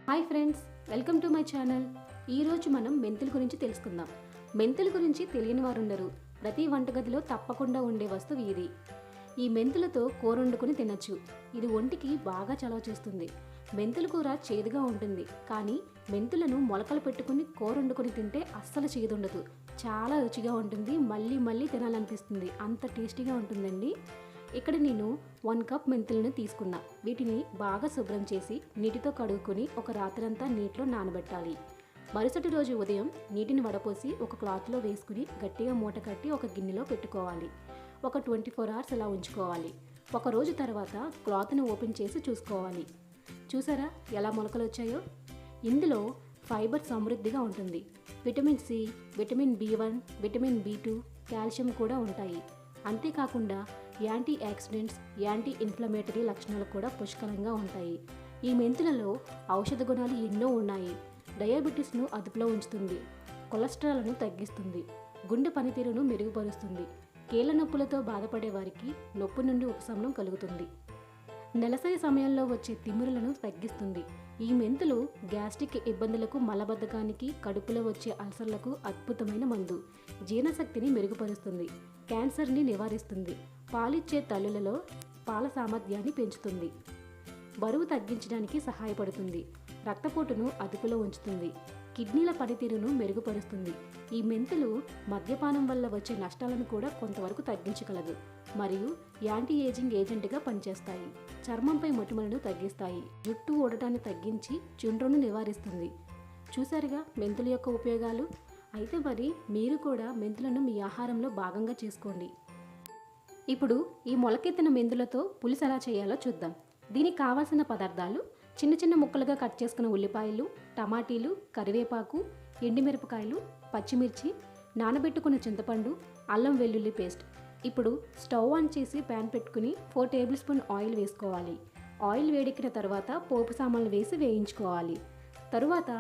Hi friends, welcome to my channel. ఈరోజు మనం మెంతుల గురించి తెలుసుకుందాం. మెంతుల గురించి తెలియని వారు ఉండరు. ప్రతి వంటగదిలో తప్పకుండా ఉండే వస్తువు ఇది. ఈ మెంతులతో కూర వండుకొని తినచ్చు. ఇది ఒంటికి బాగా చలవ చేస్తుంది. మెంతుల కూర చేదుగా ఉంటుంది, కానీ మెంతులను మొలకలు పెట్టుకుని కూర వండుకొని తింటే అస్సలు చేదుండదు. చాలా రుచిగా ఉంటుంది. మళ్ళీ మళ్ళీ తినాలనిపిస్తుంది. అంత టేస్టీగా ఉంటుందండి. ఇక్కడ నేను 1 కప్ మెంతులను తీసుకున్నా. వీటిని బాగా శుభ్రం చేసి నీటితో కడుక్కొని ఒక రాత్రంతా నీటిలో నానబెట్టాలి. మరుసటి రోజు ఉదయం నీటిని వడపోసి ఒక క్లాత్లో వేసుకుని గట్టిగా మూట కట్టి ఒక గిన్నెలో పెట్టుకోవాలి. ఒక 24 అవర్స్ అలా ఉంచుకోవాలి. ఒక రోజు తర్వాత క్లాత్ని ఓపెన్ చేసి చూసుకోవాలి. చూసారా ఎలా మొలకలు వచ్చాయో? ఇందులో ఫైబర్ సమృద్ధిగా ఉంటుంది. Vitamin C, vitamin B1, vitamin B2, calcium కూడా ఉంటాయి. అంతేకాకుండా యాంటీ ఆక్సిడెంట్స్, యాంటీ ఇన్ఫ్లమేటరీ లక్షణాలు కూడా పుష్కలంగా ఉంటాయి. ఈ మెంతులలో ఔషధ గుణాలు ఎన్నో ఉన్నాయి. డయాబెటీస్ను అదుపులో ఉంచుతుంది, కొలెస్ట్రాల్ను తగ్గిస్తుంది, గుండె పనితీరును మెరుగుపరుస్తుంది, కీళ్ళ నొప్పులతో బాధపడే వారికి నొప్పి నుండి ఉపశమనం కలుగుతుంది, నెలసరి సమయంలో వచ్చే తిమ్మిరులను తగ్గిస్తుంది. ఈ మెంతులు గ్యాస్ట్రిక్ ఇబ్బందులకు, మలబద్ధకానికి, కడుపులో వచ్చే అల్సర్లకు అద్భుతమైన మందు. జీర్ణశక్తిని మెరుగుపరుస్తుంది, క్యాన్సర్ని నివారిస్తుంది, పాలిచ్చే తల్లులలో పాల సామర్థ్యాన్ని పెంచుతుంది, బరువు తగ్గించడానికి సహాయపడుతుంది, రక్తపోటును అదుపులో ఉంచుతుంది, కిడ్నీల పనితీరును మెరుగుపరుస్తుంది. ఈ మెంతులు మద్యపానం వల్ల వచ్చే నష్టాలను కూడా కొంతవరకు తగ్గించగలదు మరియు యాంటీ ఏజింగ్ ఏజెంట్గా పనిచేస్తాయి. చర్మంపై మొటిమలను తగ్గిస్తాయి, జుట్టు ఊడటాన్ని తగ్గించి చుండ్రును నివారిస్తుంది. చూసారుగా మెంతుల యొక్క ఉపయోగాలు. అయితే మరి మీరు కూడా మెంతులను మీ ఆహారంలో భాగంగా చేసుకోండి. ఇప్పుడు ఈ మొలకెత్తిన మెంతులతో పులుసు ఎలా చేయాలో చూద్దాం. దీనికి కావాల్సిన పదార్థాలు: చిన్న చిన్న ముక్కలుగా కట్ చేసుకున్న ఉల్లిపాయలు, టమాటీలు, కరివేపాకు, ఎండుమిరపకాయలు, పచ్చిమిర్చి, నానబెట్టుకున్న చింతపండు, అల్లం వెల్లుల్లి పేస్ట్. ఇప్పుడు స్టవ్ ఆన్ చేసి ప్యాన్ పెట్టుకుని 4 టేబుల్ స్పూన్ ఆయిల్ వేసుకోవాలి. ఆయిల్ వేడెక్కిన తర్వాత పోపు సామాన్లు వేసి వేయించుకోవాలి. తరువాత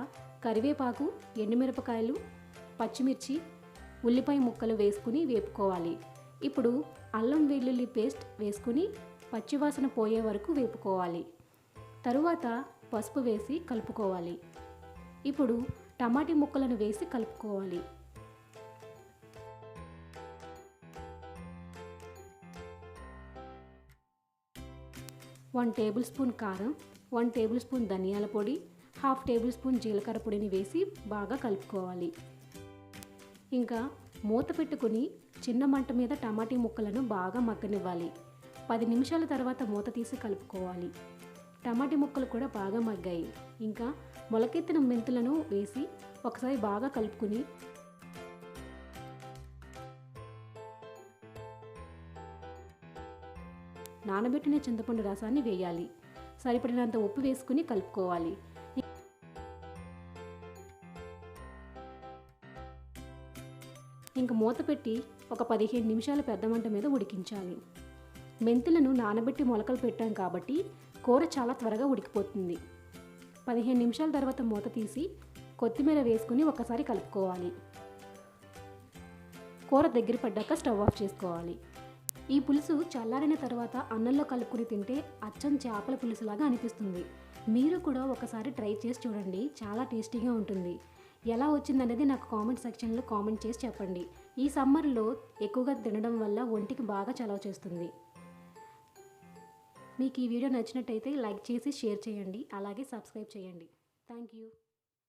కరివేపాకు, ఎండుమిరపకాయలు, పచ్చిమిర్చి, ఉల్లిపాయ ముక్కలు వేసుకుని వేపుకోవాలి. ఇప్పుడు అల్లం వెల్లుల్లి పేస్ట్ వేసుకుని పచ్చివాసన పోయే వరకు వేపుకోవాలి. తరువాత పసుపు వేసి కలుపుకోవాలి. ఇప్పుడు టమాటీ ముక్కలను వేసి కలుపుకోవాలి. వన్ టేబుల్ స్పూన్ కారం, 1 టేబుల్ స్పూన్ ధనియాల పొడి, 1/2 టేబుల్ స్పూన్ జీలకర్ర పొడిని వేసి బాగా కలుపుకోవాలి. ఇంకా మూత పెట్టుకుని చిన్న మంట మీద టమాటీ ముక్కలను బాగా మగ్గనివ్వాలి. 10 నిమిషాల తర్వాత మూత తీసి కలుపుకోవాలి. టమాటీ ముక్కలు కూడా బాగా మగ్గాయి. ఇంకా మొలకెత్తిన మెంతులను వేసి ఒకసారి బాగా కలుపుకుని నానబెట్టిన చింతపండు రసాన్ని వేయాలి. సరిపడినంత ఉప్పు వేసుకుని కలుపుకోవాలి. ఇంకా మూత పెట్టి ఒక 15 నిమిషాలు పెద్ద మంట మీద ఉడికించాలి. మెంతులను నానబెట్టి మొలకలు పెట్టాం కాబట్టి కూర చాలా త్వరగా ఉడికిపోతుంది. 15 నిమిషాల తర్వాత మూత తీసి కొత్తిమీర వేసుకుని ఒకసారి కలుపుకోవాలి. కూర దగ్గర పడ్డాక స్టవ్ ఆఫ్ చేసుకోవాలి. ఈ పులుసు చల్లారిన తర్వాత అన్నంలో కలుపుకుని తింటే అచ్చం చేపల పులుసులాగా అనిపిస్తుంది. మీరు కూడా ఒకసారి ట్రై చేసి చూడండి. చాలా టేస్టీగా ఉంటుంది. ఎలా వచ్చిందనేది నాకు కామెంట్ సెక్షన్లో కామెంట్ చేసి చెప్పండి. ఈ సమ్మర్లో ఎక్కువగా తినడం వల్ల ఒంటికి బాగా చలవ చేస్తుంది. మీకు ఈ వీడియో నచ్చినట్టయితే లైక్ చేసి షేర్ చేయండి. అలాగే సబ్స్క్రైబ్ చేయండి. Thank you.